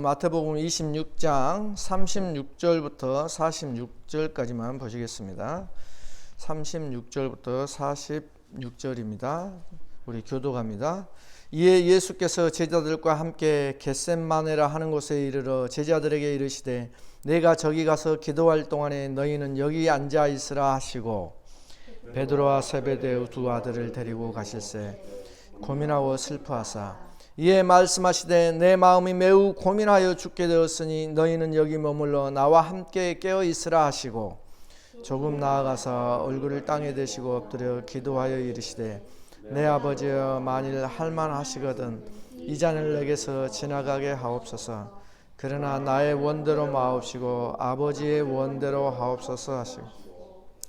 마태복음 26장 36절부터 46절까지만 보시겠습니다. 36절부터 46절입니다. 우리 교독합니다. 이에 예수께서 제자들과 함께 겟셋마네라 하는 곳에 이르러 제자들에게 이르시되 내가 저기 가서 기도할 동안에 너희는 여기 앉아 있으라 하시고 베드로와 세베대의 두 아들을 데리고 가실새 고민하고 슬퍼하사 이에 말씀하시되 내 마음이 매우 고민하여 죽게 되었으니 너희는 여기 머물러 나와 함께 깨어 있으라 하시고 조금 나아가서 얼굴을 땅에 대시고 엎드려 기도하여 이르시되 내 아버지여 만일 할만하시거든 이 잔을 내게서 지나가게 하옵소서. 그러나 나의 원대로 마옵시고 아버지의 원대로 하옵소서 하시고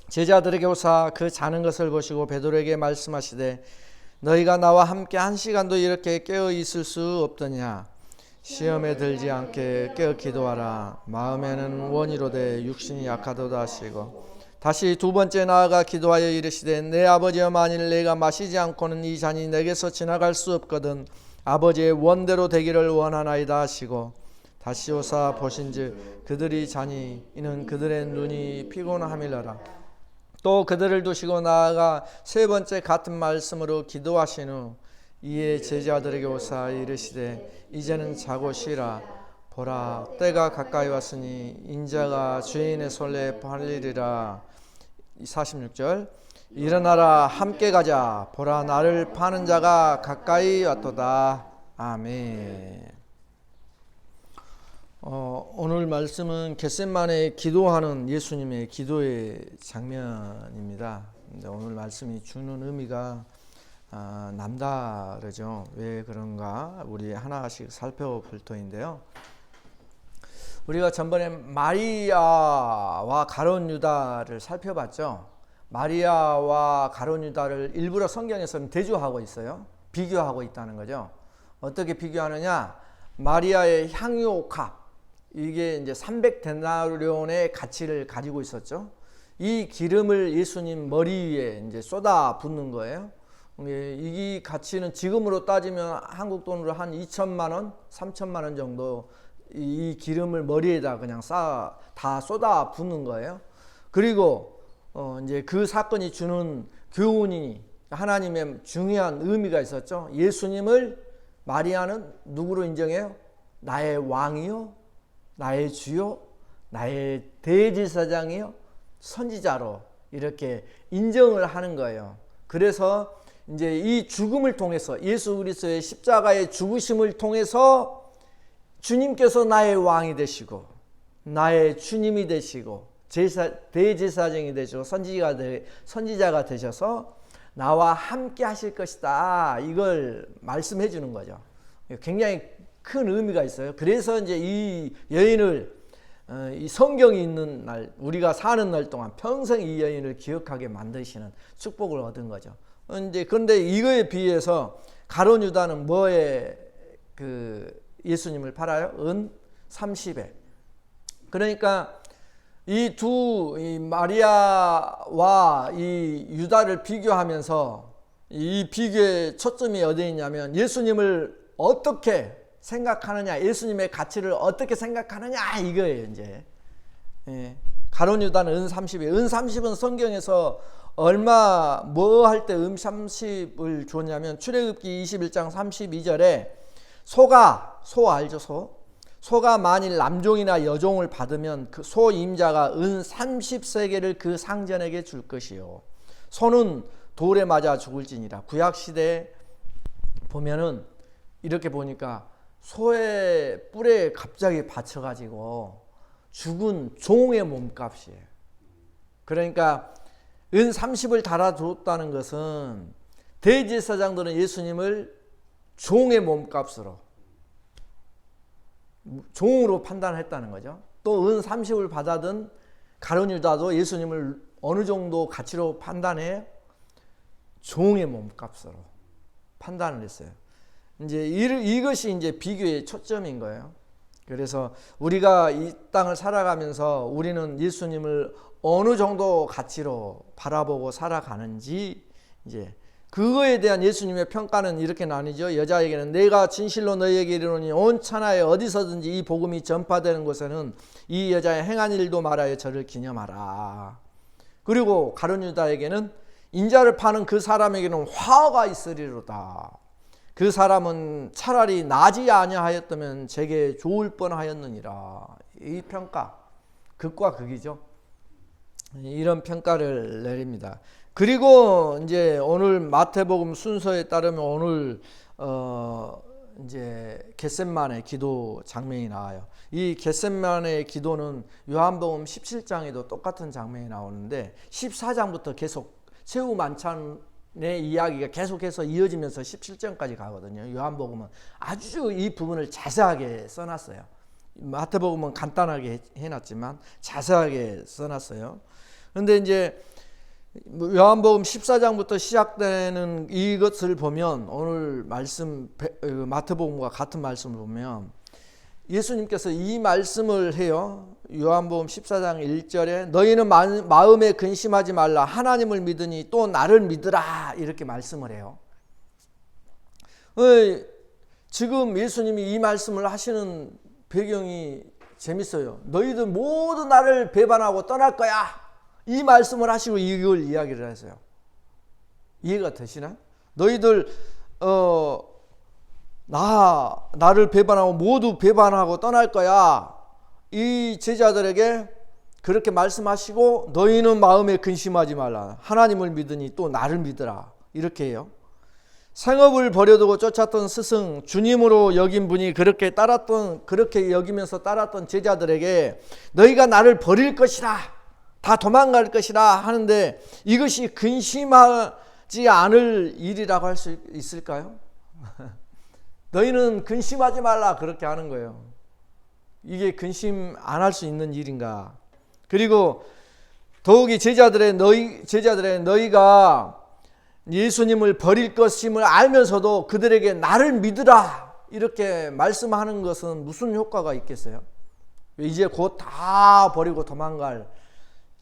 제자들에게 오사 그 자는 것을 보시고 베드로에게 말씀하시되 너희가 나와 함께 한 시간도 이렇게 깨어 있을 수 없더냐. 시험에 들지 않게 깨어 기도하라. 마음에는 원이로되 육신이 약하도다 하시고 다시 두 번째 나아가 기도하여 이르시되 내 아버지여 만일 내가 마시지 않고는 이 잔이 내게서 지나갈 수 없거든 아버지의 원대로 되기를 원하나이다 하시고 다시 오사 보신즉 그들이 자니 이는 그들의 눈이 피곤함이라라. 또 그들을 두시고 나아가 세 번째 같은 말씀으로 기도하신 후 이에 제자들에게 오사 이르시되 이제는 자고 쉬라. 보라 때가 가까이 왔으니 인자가 죄인의 손에 팔리리라. 46절 일어나라 함께 가자. 보라 나를 파는 자가 가까이 왔도다. 아멘. 오늘 말씀은 겟셋마네 기도하는 예수님의 기도의 장면입니다. 근데 오늘 말씀이 주는 의미가 남다르죠. 왜 그런가 우리 하나씩 살펴볼 터인데요. 우리가 전번에 마리아와 가룟 유다를 살펴봤죠. 마리아와 가룟 유다를 일부러 성경에서는 대조하고 있어요. 비교하고 있다는 거죠. 어떻게 비교하느냐? 마리아의 향유옥합 이게 이제 300데나리온의 가치를 가지고 있었죠. 이 기름을 예수님 머리 위에 이제 쏟아 붓는 거예요. 이 가치는 지금으로 따지면 한국 돈으로 한 2천만 원, 3천만 원 정도 이 기름을 머리에다 그냥 다 쏟아 붓는 거예요. 그리고 이제 그 사건이 주는 교훈이 하나님의 중요한 의미가 있었죠. 예수님을 마리아는 누구로 인정해요? 나의 왕이요, 나의 주요, 나의 대제사장이요, 선지자로 이렇게 인정을 하는 거예요. 그래서 이제 이 죽음을 통해서 예수 그리스도의 십자가의 죽으심을 통해서 주님께서 나의 왕이 되시고 나의 주님이 되시고 대제사장이 되시고 선지자가 되셔서 나와 함께 하실 것이다. 이걸 말씀해 주는 거죠. 굉장히 큰 의미가 있어요. 그래서 이제 이 여인을 이 성경이 있는 날 우리가 사는 날 동안 평생 이 여인을 기억하게 만드시는 축복을 얻은 거죠. 이제 그런데 이거에 비해서 가룟 유다는 뭐에 예수님을 팔아요? 은 30에. 그러니까 이 마리아와 이 유다를 비교하면서 이 비교의 초점이 어디에 있냐면 예수님을 어떻게 생각하느냐, 예수님의 가치를 어떻게 생각하느냐 이거예요. 이제 가룟 유다는 은 30에. 은 30은 성경에서 얼마 뭐 할 때 은 30을 줬냐면 출애굽기 21장 32절에 소 알죠? 소가 만일 남종이나 여종을 받으면 그 소 임자가 은 30세겔을 그 상전에게 줄 것이요. 소는 돌에 맞아 죽을지니라. 구약시대에 보면은 이렇게 보니까 소의 뿔에 갑자기 받쳐가지고 죽은 종의 몸값이에요. 그러니까 은 30을 달아줬다는 것은 대제사장들은 예수님을 종의 몸값으로 종으로 판단했다는 거죠. 또 은 30을 받아든 가룟 유다도 예수님을 어느 정도 가치로 판단해? 종의 몸값으로 판단을 했어요. 이제 이것이 이제 비교의 초점인 거예요. 그래서 우리가 이 땅을 살아가면서 우리는 예수님을 어느 정도 가치로 바라보고 살아가는지 이제 그거에 대한 예수님의 평가는 이렇게 나뉘죠. 여자에게는 내가 진실로 너희에게 이르노니 온 천하에 어디서든지 이 복음이 전파되는 곳에는 이 여자의 행한 일도 말하여 저를 기념하라. 그리고 가룟 유다에게는 인자를 파는 그 사람에게는 화가 있으리로다. 그 사람은 차라리 나지 아니하였다면 제게 좋을 뻔하였느니라. 이 평가, 극과 극이죠. 이런 평가를 내립니다. 그리고 이제 오늘 마태복음 순서에 따르면 오늘 이제 겟셋만의 기도 장면이 나와요. 이 겟셋만의 기도는 요한복음 17장에도 똑같은 장면이 나오는데 14장부터 계속 최후 만찬의 이야기가 계속해서 이어지면서 17장까지 가거든요. 요한복음은 아주 이 부분을 자세하게 써놨어요. 마태복음은 간단하게 해놨지만 자세하게 써놨어요. 그런데 이제 요한복음 14장부터 시작되는 이것을 보면 오늘 말씀 마태복음과 같은 말씀을 보면 예수님께서 이 말씀을 해요. 요한복음 14장 1절에 너희는 마음에 근심하지 말라 하나님을 믿으니 또 나를 믿으라 이렇게 말씀을 해요. 지금 예수님이 이 말씀을 하시는 배경이 재밌어요. 너희들 모두 나를 배반하고 떠날 거야. 이 말씀을 하시고 이걸 이야기를 하세요. 이해가 되시나요? 너희들 나를 배반하고 모두 배반하고 떠날 거야. 이 제자들에게 그렇게 말씀하시고 너희는 마음에 근심하지 말라. 하나님을 믿으니 또 나를 믿으라. 이렇게 해요. 생업을 버려두고 쫓았던 스승, 주님으로 여긴 분이 그렇게 여기면서 따랐던 제자들에게 너희가 나를 버릴 것이라. 다 도망갈 것이라 하는데 이것이 근심하지 않을 일이라고 할 수 있을까요? 너희는 근심하지 말라 그렇게 하는 거예요. 이게 근심 안 할 수 있는 일인가? 그리고 더욱이 제자들의 너희가 예수님을 버릴 것임을 알면서도 그들에게 나를 믿으라 이렇게 말씀하는 것은 무슨 효과가 있겠어요? 이제 곧 다 버리고 도망갈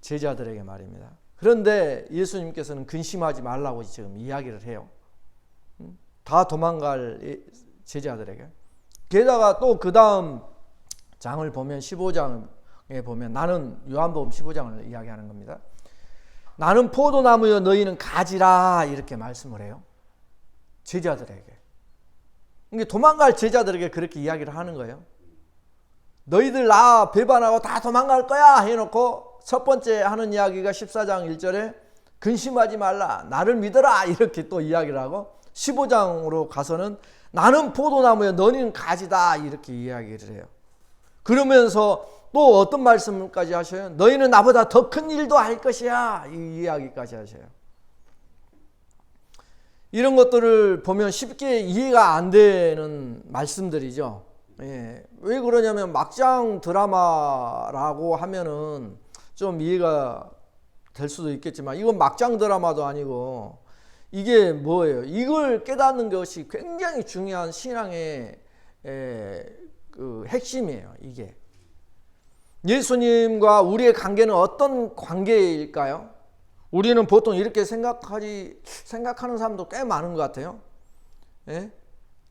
제자들에게 말입니다. 그런데 예수님께서는 근심하지 말라고 지금 이야기를 해요. 다 도망갈 제자들에게. 게다가 또 그 다음 장을 보면 15장에 보면 나는 요한복음 15장을 이야기하는 겁니다. 나는 포도나무여 너희는 가지라 이렇게 말씀을 해요. 제자들에게. 이게 도망갈 제자들에게 그렇게 이야기를 하는 거예요. 너희들 나 배반하고 다 도망갈 거야 해놓고 첫 번째 하는 이야기가 14장 1절에 근심하지 말라 나를 믿어라 이렇게 또 이야기를 하고 15장으로 가서는 나는 포도나무에 너희는 가지다 이렇게 이야기를 해요. 그러면서 또 어떤 말씀까지 하셔요? 너희는 나보다 더 큰 일도 할 것이야 이 이야기까지 하셔요. 이런 것들을 보면 쉽게 이해가 안 되는 말씀들이죠. 예. 왜 그러냐면 막장 드라마라고 하면은 좀 이해가 될 수도 있겠지만 이건 막장 드라마도 아니고 이게 뭐예요? 이걸 깨닫는 것이 굉장히 중요한 신앙의 그 핵심이에요. 이게 예수님과 우리의 관계는 어떤 관계일까요? 우리는 보통 이렇게 생각하는 사람도 꽤 많은 것 같아요. 예?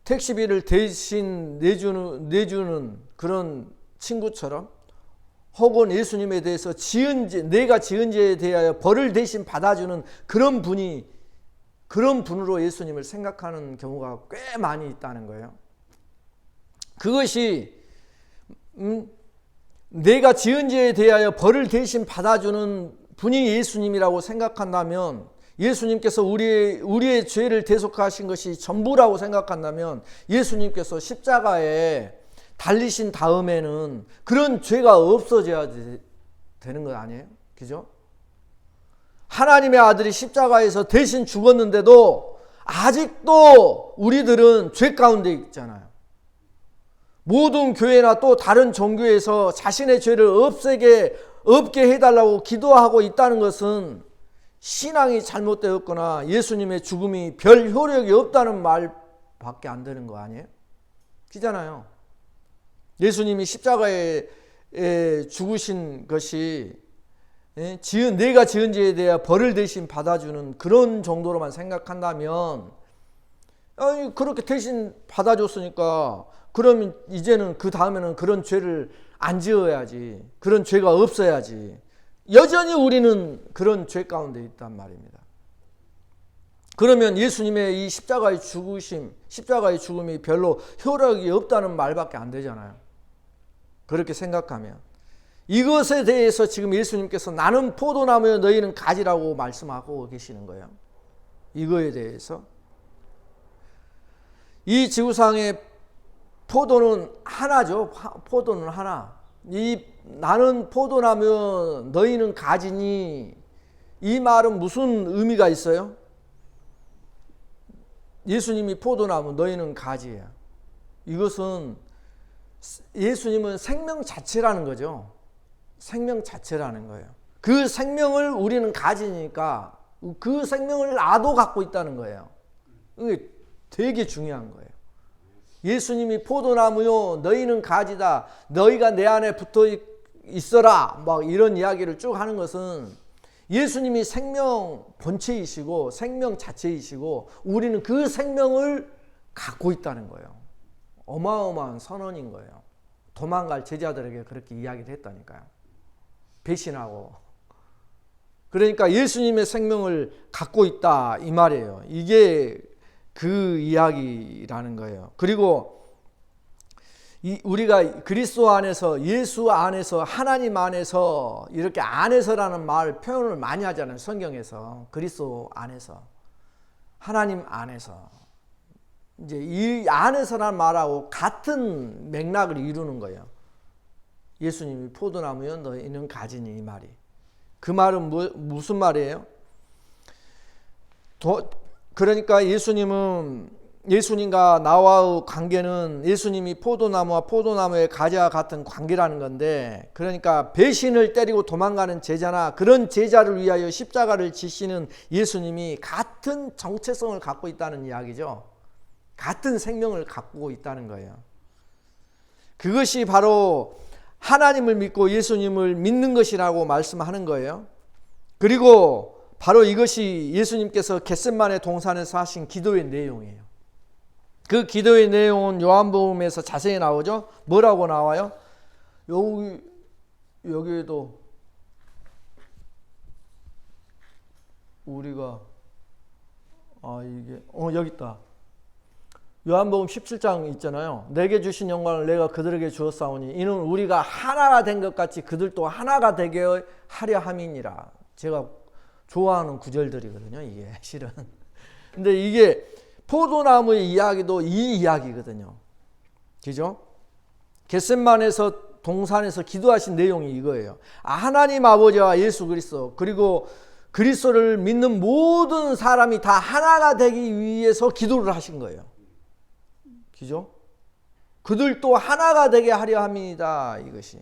택시비를 대신 내주는 그런 친구처럼 혹은 예수님에 대해서 내가 지은 죄에 대하여 벌을 대신 받아주는 그런 분으로 예수님을 생각하는 경우가 꽤 많이 있다는 거예요. 그것이 내가 지은 죄에 대하여 벌을 대신 받아주는 분이 예수님이라고 생각한다면 예수님께서 우리의 죄를 대속하신 것이 전부라고 생각한다면 예수님께서 십자가에 달리신 다음에는 그런 죄가 없어져야 되는 것 아니에요? 그죠? 하나님의 아들이 십자가에서 대신 죽었는데도 아직도 우리들은 죄 가운데 있잖아요. 모든 교회나 또 다른 종교에서 자신의 죄를 없게 해달라고 기도하고 있다는 것은 신앙이 잘못되었거나 예수님의 죽음이 별 효력이 없다는 말밖에 안 되는 거 아니에요? 그잖아요. 예수님이 십자가에 죽으신 것이 예? 내가 지은 죄에 대해 벌을 대신 받아주는 그런 정도로만 생각한다면, 아니, 그렇게 대신 받아줬으니까 그러면 이제는 그 다음에는 그런 죄를 안 지어야지. 그런 죄가 없어야지. 여전히 우리는 그런 죄 가운데 있단 말입니다. 그러면 예수님의 이 십자가의 죽음이 별로 효력이 없다는 말밖에 안 되잖아요. 그렇게 생각하면. 이것에 대해서 지금 예수님께서 나는 포도나무여 너희는 가지라고 말씀하고 계시는 거예요. 이거에 대해서. 이 지구상의 포도는 하나죠. 포도는 하나. 나는 포도나무여 너희는 가지니, 이 말은 무슨 의미가 있어요? 예수님이 포도나무, 너희는 가지예요. 이것은 예수님은 생명 자체라는 거죠. 생명 자체라는 거예요. 그 생명을 우리는 가지니까 그 생명을 나도 갖고 있다는 거예요. 이게 되게 중요한 거예요. 예수님이 포도나무요 너희는 가지다, 너희가 내 안에 붙어 있어라, 막 이런 이야기를 쭉 하는 것은 예수님이 생명 본체이시고 생명 자체이시고 우리는 그 생명을 갖고 있다는 거예요. 어마어마한 선언인 거예요. 도망갈 제자들에게 그렇게 이야기를 했다니까요. 배신하고. 그러니까 예수님의 생명을 갖고 있다 이 말이에요. 이게 그 이야기라는 거예요. 그리고 우리가 그리스도 안에서, 예수 안에서, 하나님 안에서, 이렇게 안에서라는 말 표현을 많이 하잖아요. 성경에서. 그리스도 안에서, 하나님 안에서. 이제 이 안에서라는 말하고 같은 맥락을 이루는 거예요. 예수님이 포도나무여 너희는 가지니, 이 말이. 그 말은 무슨 말이에요? 그러니까 예수님과 나와의 관계는 예수님이 포도나무와 포도나무의 가지와 같은 관계라는 건데, 그러니까 배신을 때리고 도망가는 제자나 그런 제자를 위하여 십자가를 지시는 예수님이 같은 정체성을 갖고 있다는 이야기죠. 같은 생명을 갖고 있다는 거예요. 그것이 바로 하나님을 믿고 예수님을 믿는 것이라고 말씀하는 거예요. 그리고 바로 이것이 예수님께서 겟세마네 동산에서 하신 기도의 내용이에요. 그 기도의 내용은 요한복음에서 자세히 나오죠. 뭐라고 나와요? 여기에도 우리가 여기 있다. 요한복음 17장 있잖아요. 내게 주신 영광을 내가 그들에게 주었사오니 이는 우리가 하나가 된 것 같이 그들도 하나가 되게 하려 함이니라. 제가 좋아하는 구절들이거든요. 이게 실은. 근데 이게 포도나무의 이야기도 이 이야기거든요. 그죠? 겟세마네에서 동산에서 기도하신 내용이 이거예요. 하나님 아버지와 예수 그리스도, 그리고 그리스도를 믿는 모든 사람이 다 하나가 되기 위해서 기도를 하신 거예요. 그죠? 그들도 하나가 되게 하려 함이다, 이것이.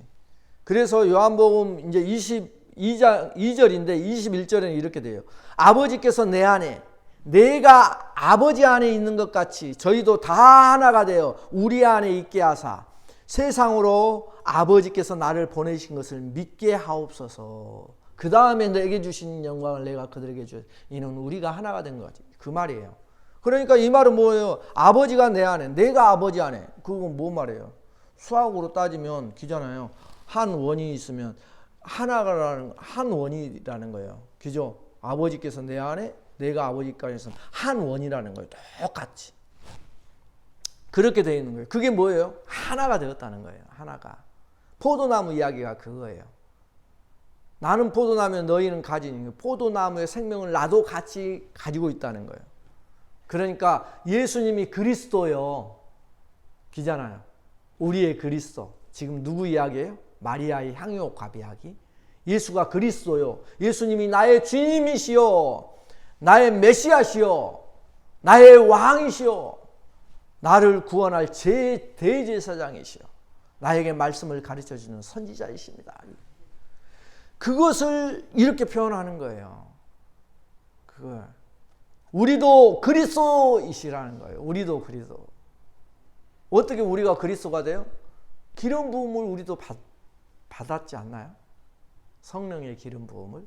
그래서 요한복음 이제 22장 2절인데 21절에는 이렇게 돼요. 아버지께서 내 안에, 내가 아버지 안에 있는 것 같이 저희도 다 하나가 되어 우리 안에 있게 하사 세상으로 아버지께서 나를 보내신 것을 믿게 하옵소서. 그 다음에 내게 주신 영광을 내가 그들에게 주었. 이는 우리가 하나가 된 거지. 그 말이에요. 그러니까 이 말은 뭐예요? 아버지가 내 안에, 내가 아버지 안에. 그건 뭐 말이에요? 수학으로 따지면 기잖아요. 한 원이 있으면 하나가라는 한 원이라는 거예요. 그죠? 아버지께서 내 안에, 내가 아버지까지 있으면 한 원이라는 거예요. 똑같이. 그렇게 되어 있는 거예요. 그게 뭐예요? 하나가 되었다는 거예요. 하나가. 포도나무 이야기가 그거예요. 나는 포도나무에 너희는 가지니, 포도나무의 생명을 나도 같이 가지고 있다는 거예요. 그러니까 예수님이 그리스도요. 기잖아요. 우리의 그리스도. 지금 누구 이야기예요? 마리아의 향유옥합 이야기. 예수가 그리스도요. 예수님이 나의 주님이시요. 나의 메시아시요. 나의 왕이시요. 나를 구원할 제 대제사장이시요. 나에게 말씀을 가르쳐주는 선지자이십니다. 그것을 이렇게 표현하는 거예요. 그걸. 우리도 그리스도이시라는 거예요. 우리도 그리스도. 어떻게 우리가 그리스도가 돼요? 기름 부음을 우리도 받았지 않나요? 성령의 기름 부음을.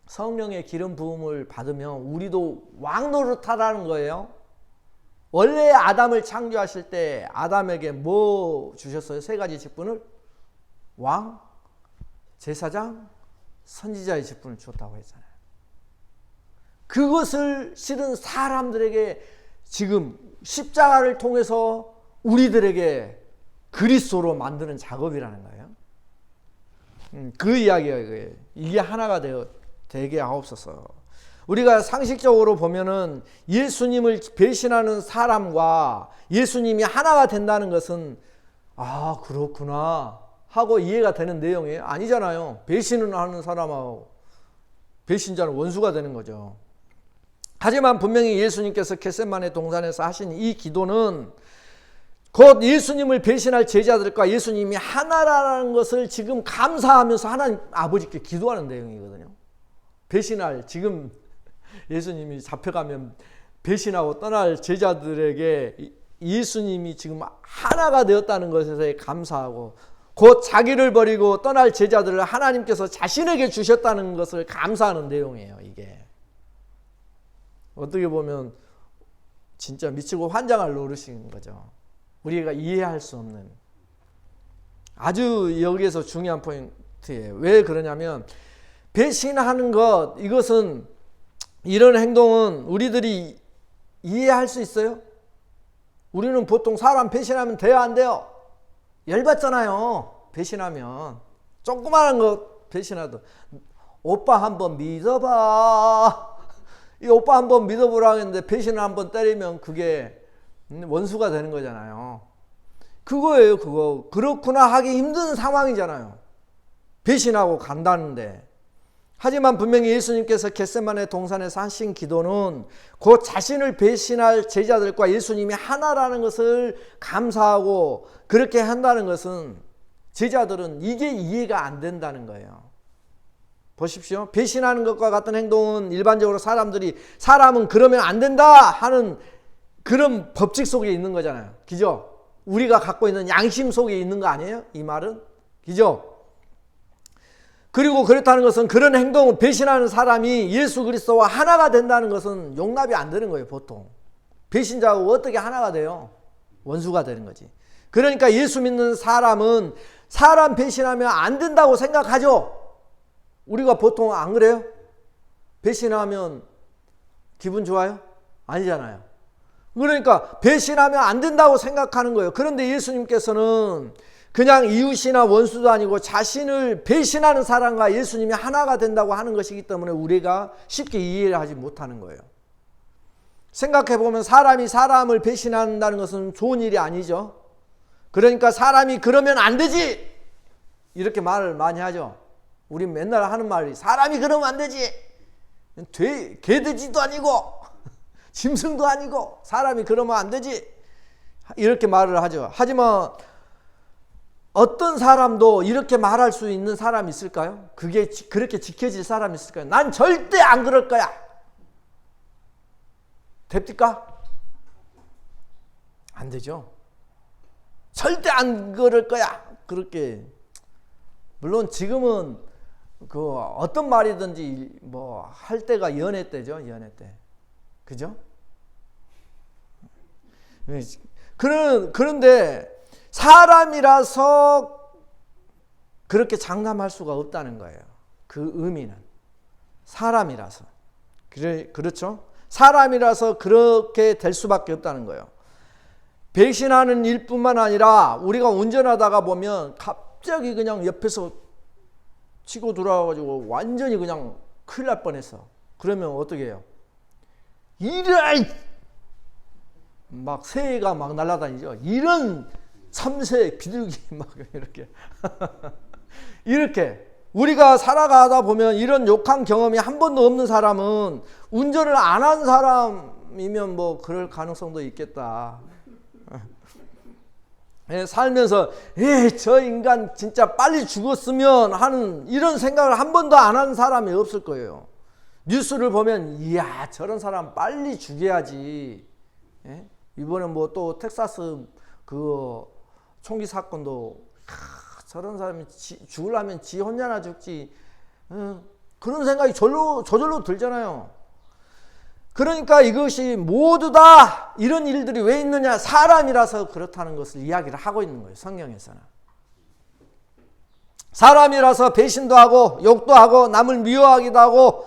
성령의 기름 부음을 받으면 우리도 왕 노릇하라는 거예요. 원래 아담을 창조하실 때 아담에게 뭐 주셨어요? 세 가지 직분을? 왕, 제사장, 선지자의 직분을 줬다고 했잖아요. 그것을 실은 사람들에게 지금 십자가를 통해서 우리들에게 그리스도로 만드는 작업이라는 거예요. 그 이야기예요. 그게. 이게 하나가 되게 하옵소서. 우리가 상식적으로 보면은 예수님을 배신하는 사람과 예수님이 하나가 된다는 것은 아 그렇구나 하고 이해가 되는 내용이에요? 아니잖아요. 배신을 하는 사람하고 배신자는 원수가 되는 거죠. 하지만 분명히 예수님께서 겟세마네 동산에서 하신 이 기도는 곧 예수님을 배신할 제자들과 예수님이 하나라는 것을 지금 감사하면서 하나님 아버지께 기도하는 내용이거든요. 배신할, 지금 예수님이 잡혀가면 배신하고 떠날 제자들에게 예수님이 지금 하나가 되었다는 것에 감사하고 곧 자기를 버리고 떠날 제자들을 하나님께서 자신에게 주셨다는 것을 감사하는 내용이에요. 이게 어떻게 보면 진짜 미치고 환장할 노릇인 거죠. 우리가 이해할 수 없는 아주 여기에서 중요한 포인트예요. 왜 그러냐면 배신하는 것, 이것은 이런 행동은 우리들이 이해할 수 있어요? 우리는 보통 사람 배신하면 돼요, 안 돼요? 열받잖아요. 배신하면 조그마한 거 배신하도 오빠 한번 믿어봐. 이 오빠 한번 믿어보라고 했는데 배신을 한번 때리면 그게 원수가 되는 거잖아요. 그거예요, 그거. 그렇구나 하기 힘든 상황이잖아요. 배신하고 간다는데. 하지만 분명히 예수님께서 겟세마네 동산에서 하신 기도는 곧 자신을 배신할 제자들과 예수님이 하나라는 것을 감사하고 그렇게 한다는 것은 제자들은 이게 이해가 안 된다는 거예요. 보십시오. 배신하는 것과 같은 행동은 일반적으로 사람은 그러면 안 된다 하는 그런 법칙 속에 있는 거잖아요. 그죠? 우리가 갖고 있는 양심 속에 있는 거 아니에요? 이 말은? 그죠? 그리고 그렇다는 것은 그런 행동을 배신하는 사람이 예수 그리스도와 하나가 된다는 것은 용납이 안 되는 거예요. 보통 배신자하고 어떻게 하나가 돼요? 원수가 되는 거지. 그러니까 예수 믿는 사람은 사람 배신하면 안 된다고 생각하죠. 우리가 보통 안 그래요? 배신하면 기분 좋아요? 아니잖아요. 그러니까 배신하면 안 된다고 생각하는 거예요. 그런데 예수님께서는 그냥 이웃이나 원수도 아니고 자신을 배신하는 사람과 예수님이 하나가 된다고 하는 것이기 때문에 우리가 쉽게 이해를 하지 못하는 거예요. 생각해보면 사람이 사람을 배신한다는 것은 좋은 일이 아니죠. 그러니까 사람이 그러면 안 되지! 이렇게 말을 많이 하죠. 우린 맨날 하는 말이 사람이 그러면 안 되지! 개돼지도 아니고 짐승도 아니고 사람이 그러면 안 되지! 이렇게 말을 하죠. 하지만 어떤 사람도 이렇게 말할 수 있는 사람이 있을까요? 그게 그렇게 지켜질 사람이 있을까요? 난 절대 안 그럴 거야. 됩니까? 안 되죠. 절대 안 그럴 거야. 그렇게 물론 지금은 그 어떤 말이든지 뭐 할 때가 연애 때죠. 연애 때. 그죠? 그런데 사람이라서 그렇게 장담할 수가 없다는 거예요. 그 의미는 사람이라서 그렇죠? 사람이라서 그렇게 될 수밖에 없다는 거예요. 배신하는 일뿐만 아니라 우리가 운전하다가 보면 갑자기 그냥 옆에서 치고 들어와가지고 완전히 그냥 큰일 날 뻔했어. 그러면 어떻게 해요? 이런 막 새가 막 날아다니죠. 이런 참새 비둘기 막 이렇게 이렇게 우리가 살아가다 보면 이런 욕한 경험이 한 번도 없는 사람은 운전을 안 한 사람이면 뭐 그럴 가능성도 있겠다. 살면서 저 인간 진짜 빨리 죽었으면 하는 이런 생각을 한 번도 안 한 사람이 없을 거예요. 뉴스를 보면 이야 저런 사람 빨리 죽여야지. 이번에 뭐 또 텍사스 그 총기 사건도 저런 사람이 죽으려면 지 혼자나 죽지. 그런 생각이 저절로 들잖아요. 그러니까 이것이 모두 다 이런 일들이 왜 있느냐? 사람이라서 그렇다는 것을 이야기를 하고 있는 거예요. 성경에서는. 사람이라서 배신도 하고 욕도 하고 남을 미워하기도 하고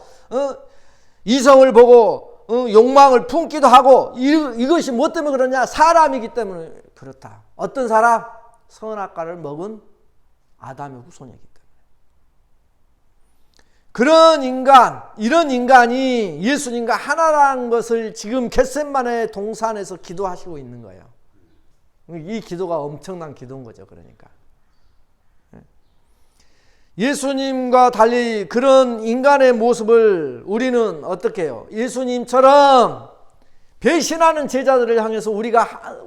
이성을 보고 욕망을 품기도 하고 이것이 뭐 때문에 그러냐? 사람이기 때문에 그렇다. 어떤 사람? 선악과를 먹은 아담의 후손이기 때문에. 이런 인간이 예수님과 하나라는 것을 지금 겟세마네 동산에서 기도하시고 있는 거예요. 이 기도가 엄청난 기도인 거죠. 그러니까. 예수님과 달리 그런 인간의 모습을 우리는 어떻게 해요? 예수님처럼 배신하는 제자들을 향해서 우리가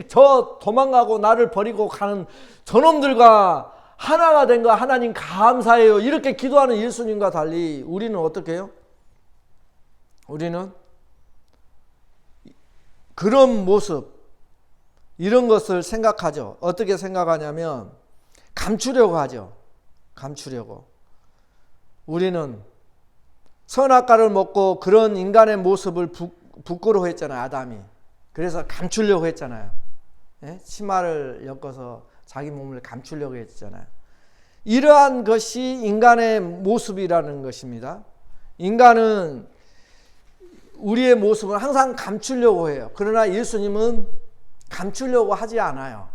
저 도망가고 나를 버리고 가는 저놈들과 하나가 된 거 하나님 감사해요. 이렇게 기도하는 예수님과 달리 우리는 어떻게 해요? 우리는 그런 모습, 이런 것을 생각하죠. 어떻게 생각하냐면 감추려고 하죠. 감추려고. 우리는 선악과를 먹고 그런 인간의 모습을 부끄러워했잖아요. 아담이. 그래서 감추려고 했잖아요. 예? 치마를 엮어서 자기 몸을 감추려고 했잖아요. 이러한 것이 인간의 모습이라는 것입니다. 인간은 우리의 모습을 항상 감추려고 해요. 그러나 예수님은 감추려고 하지 않아요.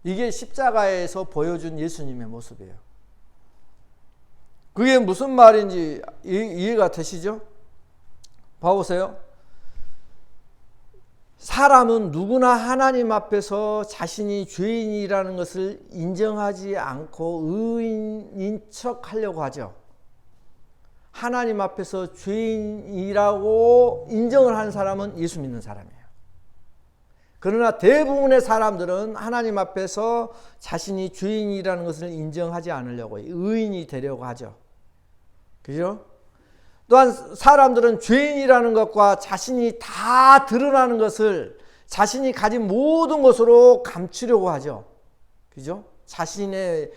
이게 십자가에서 보여준 예수님의 모습이에요. 그게 무슨 말인지 이해가 되시죠? 봐보세요. 사람은 누구나 하나님 앞에서 자신이 죄인이라는 것을 인정하지 않고 의인인 척 하려고 하죠. 하나님 앞에서 죄인이라고 인정을 하는 사람은 예수 믿는 사람이에요. 그러나 대부분의 사람들은 하나님 앞에서 자신이 죄인이라는 것을 인정하지 않으려고 해요. 의인이 되려고 하죠. 그죠? 또한 사람들은 죄인이라는 것과 자신이 다 드러나는 것을 자신이 가진 모든 것으로 감추려고 하죠. 그죠? 자신의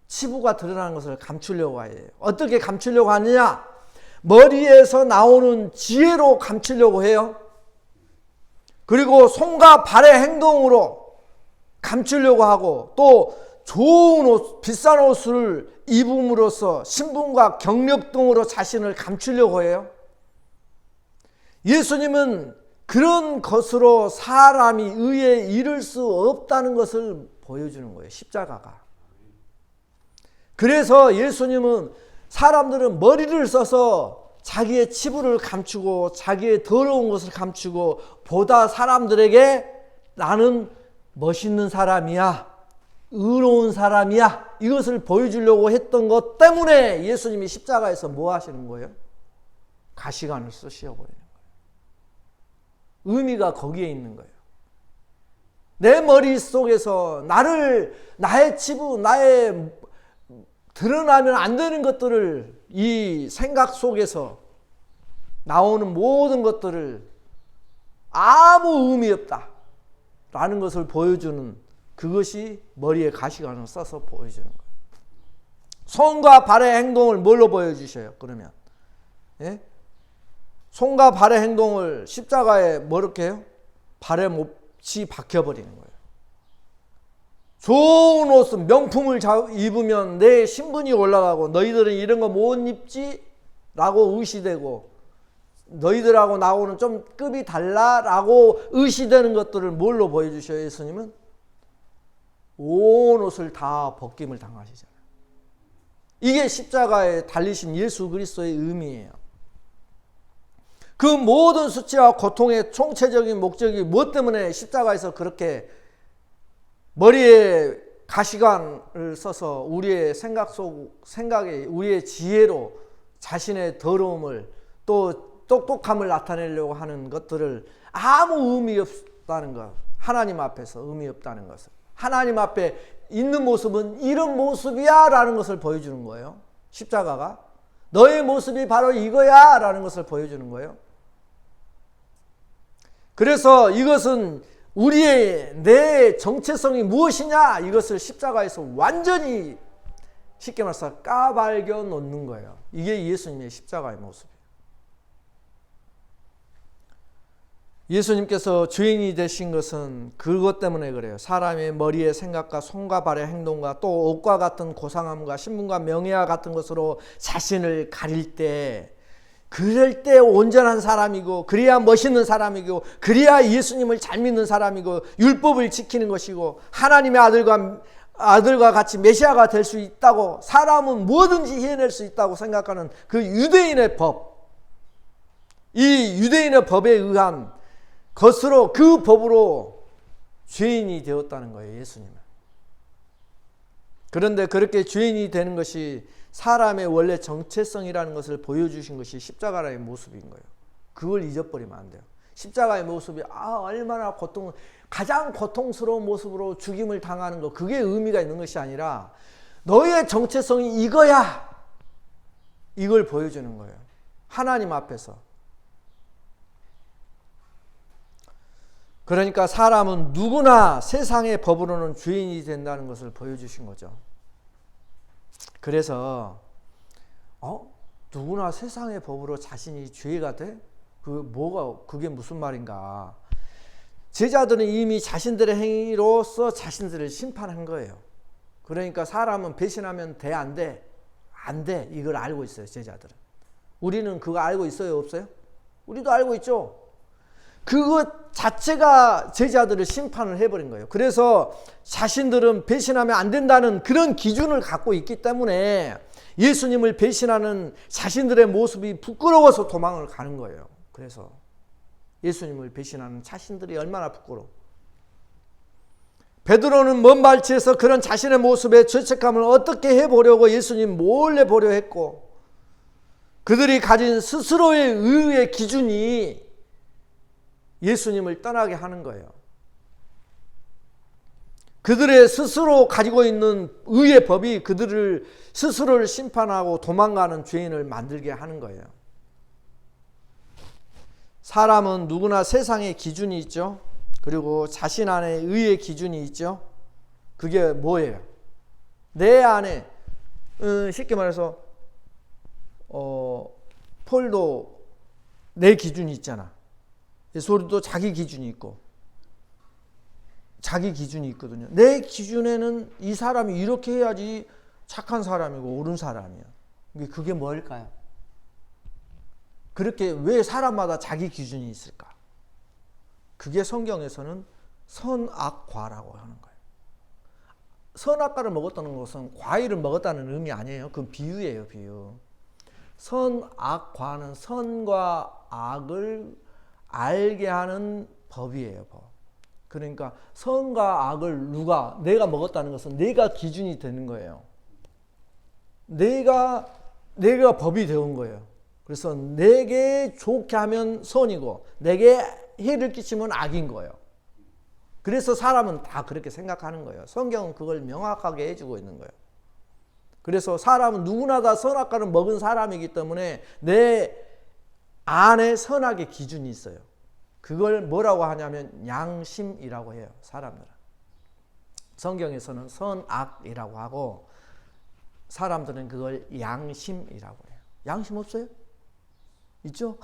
치부가 드러나는 것을 감추려고 해요. 어떻게 감추려고 하느냐? 머리에서 나오는 지혜로 감추려고 해요. 그리고 손과 발의 행동으로 감추려고 하고, 또 좋은 옷, 비싼 옷을 입음으로써 신분과 경력 등으로 자신을 감추려고 해요. 예수님은 그런 것으로 사람이 의에 이를 수 없다는 것을 보여주는 거예요. 십자가가. 그래서 예수님은 사람들은 머리를 써서 자기의 치부를 감추고 자기의 더러운 것을 감추고 보다 사람들에게 나는 멋있는 사람이야, 의로운 사람이야, 이것을 보여주려고 했던 것 때문에 예수님이 십자가에서 뭐 하시는 거예요? 가시관을 쏘시어버리는 거예요. 의미가 거기에 있는 거예요. 내 머릿속에서 나의 치부, 나의 드러나면 안 되는 것들을, 이 생각 속에서 나오는 모든 것들을 아무 의미 없다 라는 것을 보여주는, 그것이 머리에 가시관을 써서 보여주는 거예요. 손과 발의 행동을 뭘로 보여주셔요? 그러면 예? 손과 발의 행동을 십자가에 뭐 이렇게 해요? 발에 몹시 박혀버리는 거예요. 좋은 옷은 명품을 입으면 내 신분이 올라가고 너희들은 이런 거 못 입지? 라고 의시되고, 너희들하고 나하고는 좀 급이 달라? 라고 의시되는 것들을 뭘로 보여주셔요? 예수님은 온 옷을 다 벗김을 당하시잖아요. 이게 십자가에 달리신 예수 그리스도의 의미예요. 그 모든 수치와 고통의 총체적인 목적이 무엇 때문에 십자가에서 그렇게 머리에 가시관을 써서 우리의 생각에 우리의 지혜로 자신의 더러움을 또 똑똑함을 나타내려고 하는 것들을 아무 의미 없다는 것, 하나님 앞에서 의미 없다는 것을, 하나님 앞에 있는 모습은 이런 모습이야 라는 것을 보여주는 거예요. 십자가가 너의 모습이 바로 이거야 라는 것을 보여주는 거예요. 그래서 이것은 우리의 내 정체성이 무엇이냐, 이것을 십자가에서 완전히 쉽게 말해서 까발겨 놓는 거예요. 이게 예수님의 십자가의 모습이에요. 예수님께서 죄인이 되신 것은 그것 때문에 그래요. 사람의 머리의 생각과 손과 발의 행동과 또 옷과 같은 고상함과 신분과 명예와 같은 것으로 자신을 가릴 때, 그럴 때 온전한 사람이고, 그래야 멋있는 사람이고, 그래야 예수님을 잘 믿는 사람이고, 율법을 지키는 것이고, 하나님의 아들과 같이 메시아가 될 수 있다고, 사람은 뭐든지 해낼 수 있다고 생각하는 그 유대인의 법, 이 유대인의 법에 의한 것으로, 그 법으로 죄인이 되었다는 거예요, 예수님은. 그런데 그렇게 죄인이 되는 것이 사람의 원래 정체성이라는 것을 보여주신 것이 십자가의 모습인 거예요. 그걸 잊어버리면 안 돼요. 십자가의 모습이 얼마나 가장 고통스러운 모습으로 죽임을 당하는 것, 그게 의미가 있는 것이 아니라 너의 정체성이 이거야, 이걸 보여주는 거예요, 하나님 앞에서. 그러니까 사람은 누구나 세상의 법으로는 죄인이 된다는 것을 보여주신 거죠. 그래서 누구나 세상의 법으로 자신이 죄가 돼? 그게 무슨 말인가? 제자들은 이미 자신들의 행위로서 자신들을 심판한 거예요. 그러니까 사람은 배신하면 돼, 안 돼? 안 돼. 이걸 알고 있어요, 제자들은. 우리는 그거 알고 있어요, 없어요? 우리도 알고 있죠. 그것 자체가 제자들을 심판을 해버린 거예요. 그래서 자신들은 배신하면 안 된다는 그런 기준을 갖고 있기 때문에 예수님을 배신하는 자신들의 모습이 부끄러워서 도망을 가는 거예요. 그래서 예수님을 배신하는 자신들이 얼마나 부끄러워. 베드로는 먼 발치에서 그런 자신의 모습에 죄책감을 어떻게 해보려고 예수님 몰래 보려 했고, 그들이 가진 스스로의 의의 기준이 예수님을 떠나게 하는 거예요. 그들의 스스로 가지고 있는 의의 법이 그들을 스스로를 심판하고 도망가는 죄인을 만들게 하는 거예요. 사람은 누구나 세상의 기준이 있죠. 그리고 자신 안에 의의 기준이 있죠. 그게 뭐예요? 내 안에, 쉽게 말해서 폴도 내 기준이 있잖아. 소리도 자기 기준이 있고, 자기 기준이 있거든요. 내 기준에는 이 사람이 이렇게 해야지 착한 사람이고 옳은 사람이야. 그게 뭘까요? 그렇게 왜 사람마다 자기 기준이 있을까? 그게 성경에서는 선악과라고 하는 거예요. 선악과를 먹었다는 것은 과일을 먹었다는 의미 아니에요. 그건 비유예요, 비유. 선악과는 선과 악을 알게 하는 법이에요, 법. 그러니까 선과 악을 내가 먹었다는 것은 내가 기준이 되는 거예요. 내가 법이 되는 거예요. 그래서 내게 좋게 하면 선이고 내게 해를 끼치면 악인 거예요. 그래서 사람은 다 그렇게 생각하는 거예요. 성경은 그걸 명확하게 해주고 있는 거예요. 그래서 사람은 누구나 다 선악과를 먹은 사람이기 때문에 내 안에 선악의 기준이 있어요. 그걸 뭐라고 하냐면 양심이라고 해요, 사람들은. 성경에서는 선악이라고 하고 사람들은 그걸 양심이라고 해요. 양심 없어요? 있죠?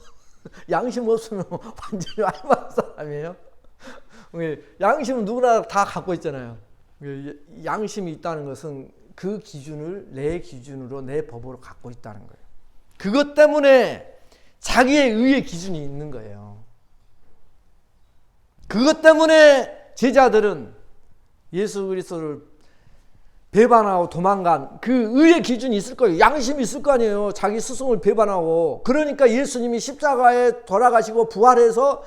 양심 없으면 완전히 알만한 사람이에요. 양심은 누구나 다 갖고 있잖아요. 양심이 있다는 것은 그 기준을 내 기준으로, 내 법으로 갖고 있다는 거예요. 그것 때문에 자기의 의의 기준이 있는 거예요. 그것 때문에 제자들은 예수 그리스도를 배반하고 도망간 그 의의 기준이 있을 거예요. 양심이 있을 거 아니에요. 자기 스승을 배반하고. 그러니까 예수님이 십자가에 돌아가시고 부활해서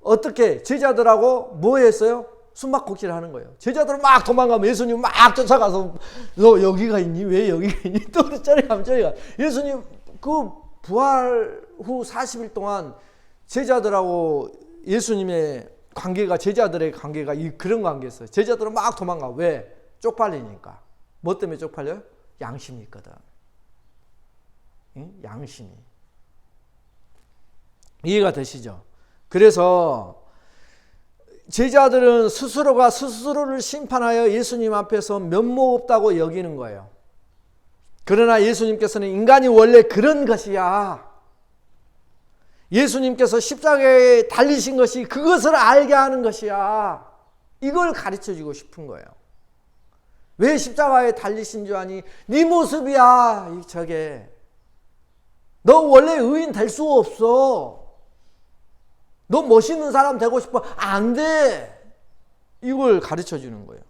어떻게 제자들하고 뭐 했어요? 숨막꼭질 하는 거예요. 제자들은 막 도망가면 예수님 막 쫓아가서 너 여기가 있니? 왜 여기가 있니? 또 저리 가면 저리 가. 예수님 그 부활 후 40일 동안 제자들하고 예수님의 관계가, 제자들의 관계가 그런 관계였어요. 제자들은 막 도망가. 왜? 쪽팔리니까. 뭐 때문에 쪽팔려요? 양심이 있거든. 응? 양심이. 이해가 되시죠? 그래서 제자들은 스스로가 스스로를 심판하여 예수님 앞에서 면목 없다고 여기는 거예요. 그러나 예수님께서는 인간이 원래 그런 것이야. 예수님께서 십자가에 달리신 것이 그것을 알게 하는 것이야. 이걸 가르쳐주고 싶은 거예요. 왜 십자가에 달리신 줄 아니? 네 모습이야 저게. 너 원래 의인 될 수 없어. 너 멋있는 사람 되고 싶어. 안 돼. 이걸 가르쳐주는 거예요.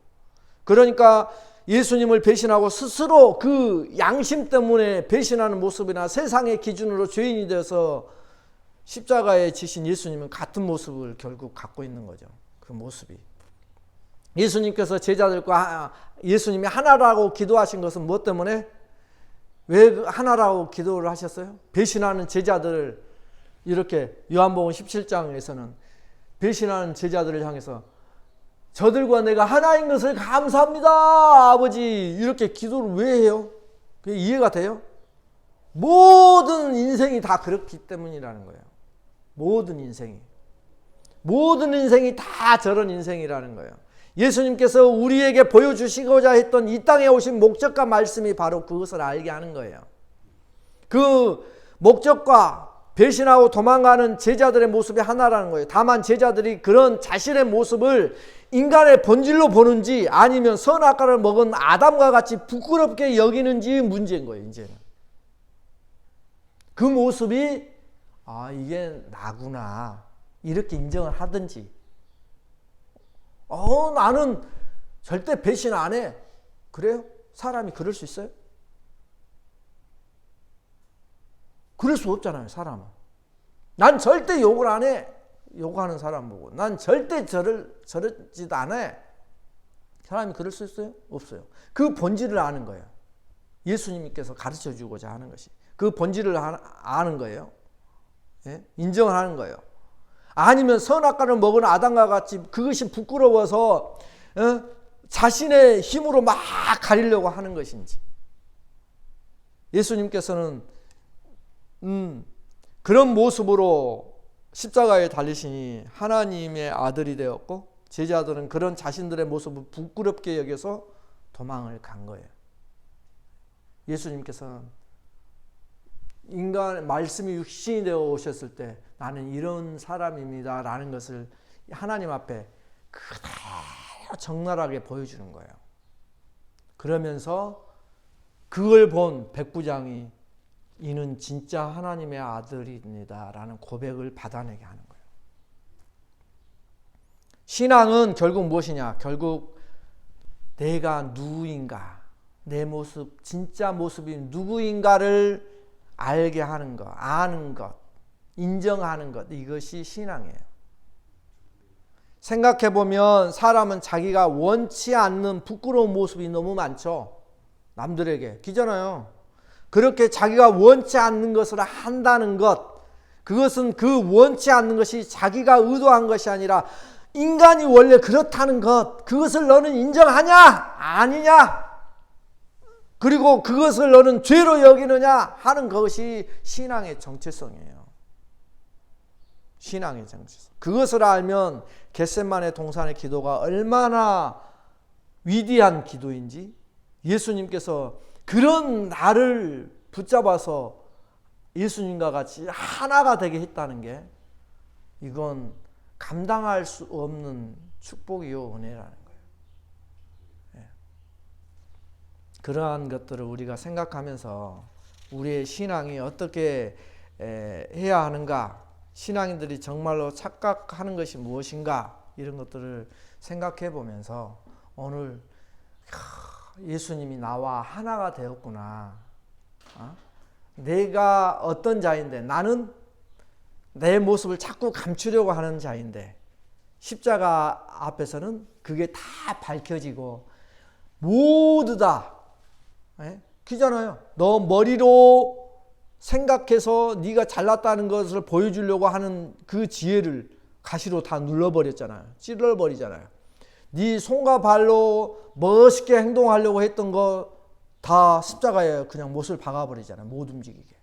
그러니까 예수님을 배신하고 스스로 그 양심 때문에 배신하는 모습이나 세상의 기준으로 죄인이 되어서 십자가에 지신 예수님은 같은 모습을 결국 갖고 있는 거죠. 그 모습이. 예수님께서 제자들과 예수님이 하나라고 기도하신 것은 무엇 때문에? 왜 하나라고 기도를 하셨어요? 배신하는 제자들을 이렇게 요한복음 17장에서는 배신하는 제자들을 향해서 저들과 내가 하나인 것을 감사합니다 아버지 이렇게 기도를 왜 해요? 그게 이해가 돼요? 모든 인생이 다 그렇기 때문이라는 거예요. 모든 인생이 다 저런 인생이라는 거예요. 예수님께서 우리에게 보여주시고자 했던 이 땅에 오신 목적과 말씀이 바로 그것을 알게 하는 거예요. 그 목적과 배신하고 도망가는 제자들의 모습이 하나라는 거예요. 다만 제자들이 그런 자신의 모습을 인간의 본질로 보는지 아니면 선악과를 먹은 아담과 같이 부끄럽게 여기는지 문제인 거예요. 이제는 그 모습이 이게 나구나 이렇게 인정을 하든지 나는 절대 배신 안 해. 그래요? 사람이 그럴 수 있어요? 그럴 수 없잖아요. 사람은. 난 절대 욕을 안 해. 욕하는 사람 보고. 난 절대 저러지도 안 해. 사람이 그럴 수 있어요? 없어요. 그 본질을 아는 거예요. 예수님께서 가르쳐 주고자 하는 것이. 그 본질을 아는 거예요. 예? 인정을 하는 거예요. 아니면 선악과를 먹은 아담과 같이 그것이 부끄러워서 자신의 힘으로 막 가리려고 하는 것인지. 예수님께서는 그런 모습으로 십자가에 달리시니 하나님의 아들이 되었고 제자들은 그런 자신들의 모습을 부끄럽게 여겨서 도망을 간 거예요. 예수님께서는 인간 말씀이 육신이 되어 오셨을 때 나는 이런 사람입니다 라는 것을 하나님 앞에 그대로 적나라하게 보여주는 거예요. 그러면서 그걸 본 백부장이 이는 진짜 하나님의 아들입니다 라는 고백을 받아내게 하는 거예요. 신앙은 결국 무엇이냐? 결국 내가 누구인가, 내 모습, 진짜 모습이 누구인가를 알게 하는 것, 아는 것, 인정하는 것, 이것이 신앙이에요. 생각해보면 사람은 자기가 원치 않는 부끄러운 모습이 너무 많죠. 남들에게. 기잖아요. 그렇게 자기가 원치 않는 것을 한다는 것, 그것은 그 원치 않는 것이 자기가 의도한 것이 아니라 인간이 원래 그렇다는 것, 그것을 너는 인정하냐? 아니냐? 그리고 그것을 너는 죄로 여기느냐 하는 것이 신앙의 정체성이에요. 신앙의 정체성. 그것을 알면 겟세마네 동산의 기도가 얼마나 위대한 기도인지, 예수님께서 그런 나를 붙잡아서 예수님과 같이 하나가 되게 했다는 게 이건 감당할 수 없는 축복이요 은혜라는 거예요. 그러한 것들을 우리가 생각하면서 우리의 신앙이 어떻게 해야 하는가, 신앙인들이 정말로 착각하는 것이 무엇인가, 이런 것들을 생각해 보면서 오늘 예수님이 나와 하나가 되었구나. 내가 어떤 자인데, 나는 내 모습을 자꾸 감추려고 하는 자인데 십자가 앞에서는 그게 다 밝혀지고 모두 다 그잖아요. 너 머리로 생각해서 네가 잘났다는 것을 보여주려고 하는 그 지혜를 가시로 다 눌러버렸잖아요. 찔러버리잖아요. 네 손과 발로 멋있게 행동하려고 했던 거 다 십자가에 그냥 못을 박아버리잖아요. 못 움직이게.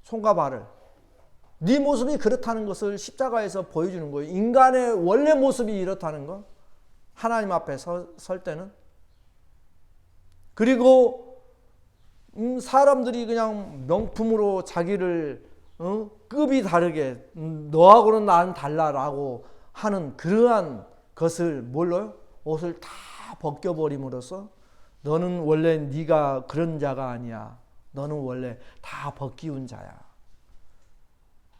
손과 발을. 네 모습이 그렇다는 것을 십자가에서 보여주는 거예요. 인간의 원래 모습이 이렇다는 거. 하나님 앞에 설 때는. 그리고 사람들이 그냥 명품으로 자기를 급이 다르게 너하고는 나는 달라라고 하는 그러한 것을 뭘로요? 옷을 다 벗겨버림으로써 너는 원래 네가 그런 자가 아니야. 너는 원래 다 벗기운 자야.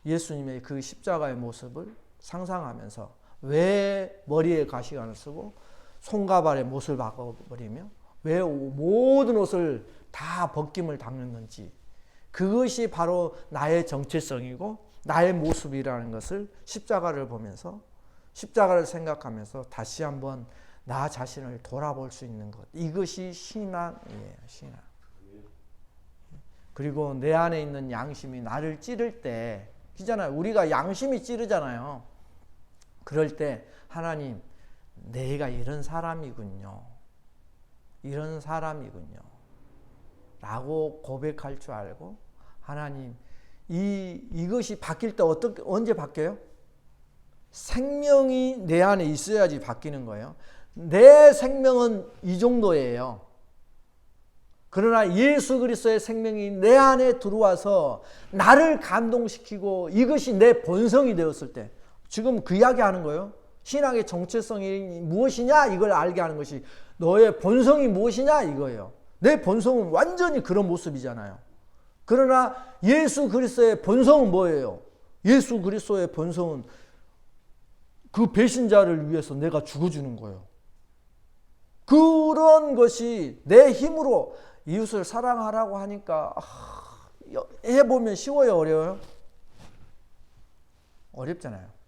예수님의 그 십자가의 모습을 상상하면서 왜 머리에 가시관을 쓰고 손과 발에 못을 박아버리며 왜 모든 옷을 다 벗김을 당했는지, 그것이 바로 나의 정체성이고 나의 모습이라는 것을 십자가를 보면서, 십자가를 생각하면서 다시 한번 나 자신을 돌아볼 수 있는 것, 이것이 신앙이에요. 신앙. 그리고 내 안에 있는 양심이 나를 찌를 때, 그잖아요. 우리가 양심이 찌르잖아요. 그럴 때 하나님, 내가 이런 사람이군요. 이런 사람이군요. 라고 고백할 줄 알고, 하나님, 이것이 바뀔 때 언제 바뀌어요? 생명이 내 안에 있어야지 바뀌는 거예요. 내 생명은 이 정도예요. 그러나 예수 그리스도의 생명이 내 안에 들어와서 나를 감동시키고 이것이 내 본성이 되었을 때, 지금 그 이야기 하는 거예요. 신앙의 정체성이 무엇이냐 이걸 알게 하는 것이, 너의 본성이 무엇이냐 이거예요. 내 본성은 완전히 그런 모습이잖아요. 그러나 예수 그리스도의 본성은 뭐예요? 예수 그리스도의 본성은 그 배신자를 위해서 내가 죽어주는 거예요. 그런 것이 내 힘으로 이웃을 사랑하라고 하니까 해보면 쉬워요, 어려워요? 어렵잖아요.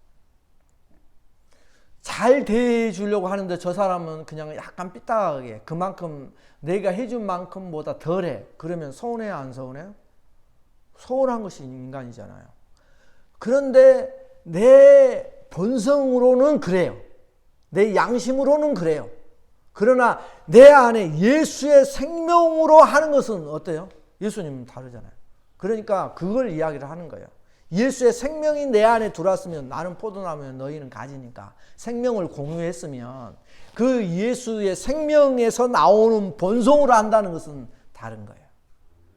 잘 대해주려고 하는데 저 사람은 그냥 약간 삐딱하게 그만큼 내가 해준 만큼보다 덜해. 그러면 서운해요, 안 서운해요? 서운한 것이 인간이잖아요. 그런데 내 본성으로는 그래요. 내 양심으로는 그래요. 그러나 내 안에 예수의 생명으로 하는 것은 어때요? 예수님은 다르잖아요. 그러니까 그걸 이야기를 하는 거예요. 예수의 생명이 내 안에 들어왔으면, 나는 포도나무에 너희는 가지니까 생명을 공유했으면 그 예수의 생명에서 나오는 본성으로 한다는 것은 다른 거예요.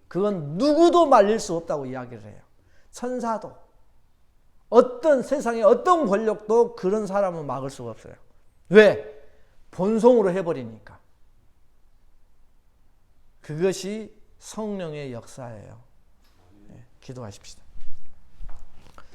그건 누구도 말릴 수 없다고 이야기를 해요. 천사도, 어떤 세상의 어떤 권력도 그런 사람은 막을 수가 없어요. 왜? 본성으로 해버리니까. 그것이 성령의 역사예요. 네, 기도하십시다.